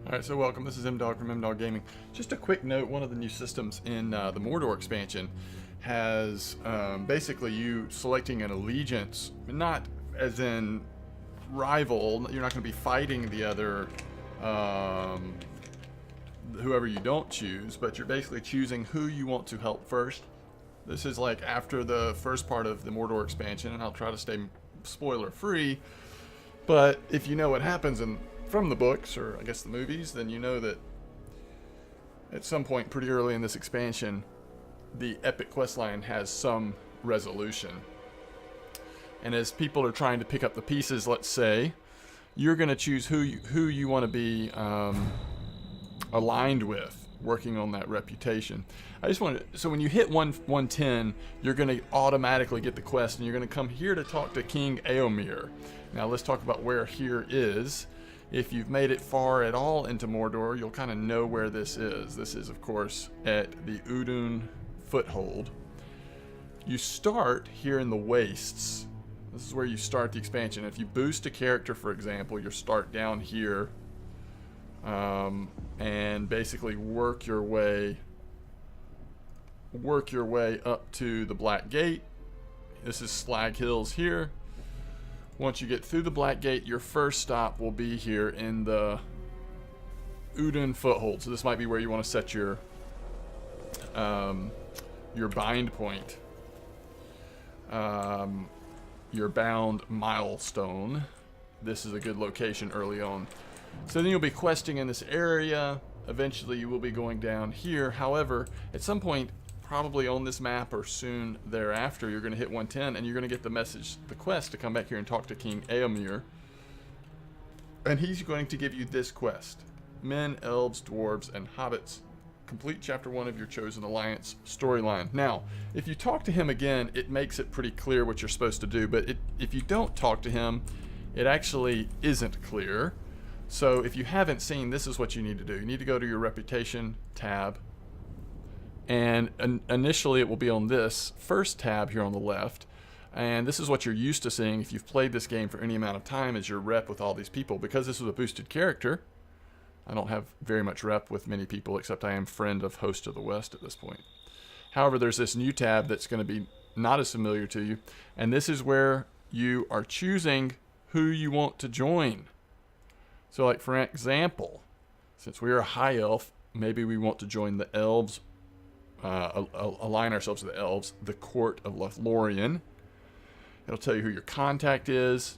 Alright, so welcome. This is M-Dog from M-Dog Gaming. Just a quick note, one of the new systems in the Mordor expansion has basically you selecting an allegiance, not as in rival, you're not going to be fighting the other, whoever you don't choose, but you're basically choosing who you want to help first. This is like after the first part of the Mordor expansion, and I'll try to stay spoiler free, but if you know what happens from the books, or I guess the movies, then you know that at some point pretty early in this expansion, the epic questline has some resolution. And as people are trying to pick up the pieces, let's say, you're going to choose who you want to be aligned with, working on that reputation. I just want to, so when you hit 110, you're going to automatically get the quest, and you're going to come here to talk to King Eomer. Now let's talk about where here is. If you've made it far at all into Mordor, you'll kind of know where this is. This is, of course, at the Udun foothold. You start here in the Wastes. This is where you start the expansion. If you boost a character, for example, you start down here and basically work your way up to the Black Gate. This is Slag Hills here. Once you get through the Black Gate, your first stop will be here in the Udun foothold. So this might be where you want to set your bind point, your bound milestone. This is a good location early on. So then you'll be questing in this area. Eventually you will be going down here. However, at some point, probably on this map or soon thereafter, you're going to hit 110 and you're going to get the message, the quest, to come back here and talk to King Eomer. And he's going to give you this quest: Men, Elves, Dwarves, and Hobbits. Complete Chapter 1 of your Chosen Alliance storyline. Now, if you talk to him again, it makes it pretty clear what you're supposed to do, but if you don't talk to him, it actually isn't clear. So if you haven't seen, this is what you need to do. You need to go to your Reputation tab, and initially it will be on this first tab here on the left, and this is what you're used to seeing if you've played this game for any amount of time, is your rep with all these people. Because this is a boosted character, I don't have very much rep with many people, except I am friend of Host of the West at this point. However, there's this new tab that's going to be not as familiar to you, and this is where you are choosing who you want to join. So like, for example, since we are a high elf, maybe we want to join the elves, align ourselves to the elves, the court of Lothlorien. It'll tell you who your contact is,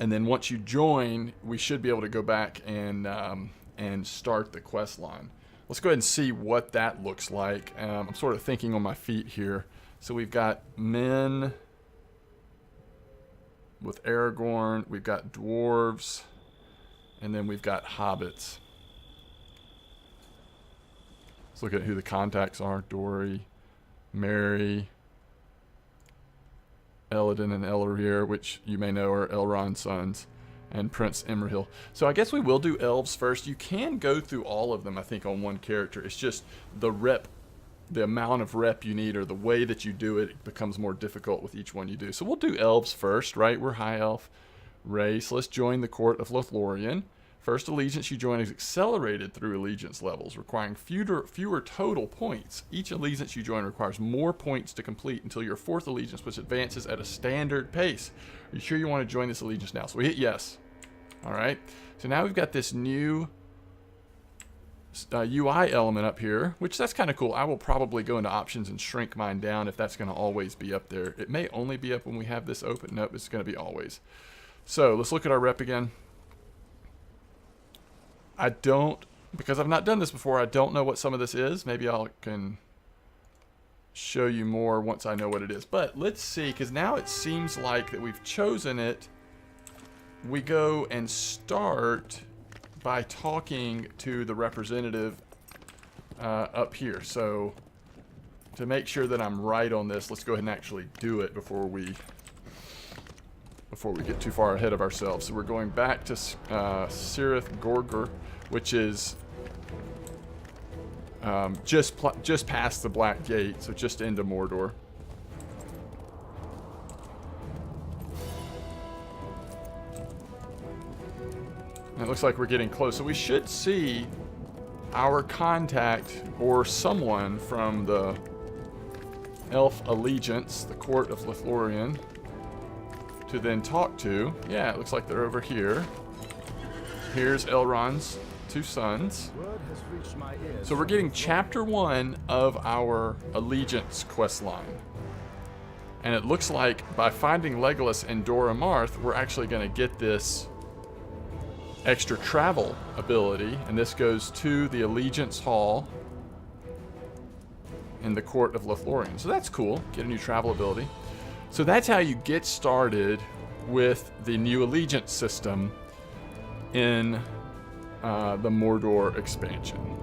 and then once you join, we should be able to go back and start the quest line. Let's go ahead and see what that looks like. I'm sort of thinking on my feet here. So we've got men with Aragorn, we've got dwarves, and then we've got hobbits. Let's look at who the contacts are. Dory, Merry, Elladan and Elrohir, which you may know are Elrond's sons, and Prince Imrahil. So I guess we will do elves first. You can go through all of them, I think, on one character. It's just the amount of rep you need, or the way that you do it, becomes more difficult with each one you do. So we'll do elves first, right? We're high elf race. Let's join the court of Lothlorien. First allegiance you join is accelerated through allegiance levels, requiring fewer total points. Each allegiance you join requires more points to complete until your fourth allegiance, which advances at a standard pace. Are you sure you want to join this allegiance now? So we hit yes. All right. So now we've got this new UI element up here, which that's kind of cool. I will probably go into options and shrink mine down if that's going to always be up there. It may only be up when we have this open. Nope, it's going to be always. So let's look at our rep again. Because I've not done this before, I don't know what some of this is. Maybe I can show you more once I know what it is. But let's see, because now it seems like that we've chosen it. We go and start by talking to the representative up here. So to make sure that I'm right on this, let's go ahead and actually do it before we get too far ahead of ourselves. So we're going back to Cirith Gorgur, which is just past the Black Gate, so just into Mordor. And it looks like we're getting close. So we should see our contact or someone from the Elf Allegiance, the Court of Lothlorien, to then talk to. Yeah, it looks like they're over here. Here's Elrond's two sons. So we're getting chapter 1 of our Allegiance quest line. And it looks like by finding Legolas and Dora Marth, we're actually going to get this extra travel ability. And this goes to the Allegiance Hall in the Court of Lothlorien. So that's cool. Get a new travel ability. So that's how you get started with the new Allegiance system in the Mordor expansion.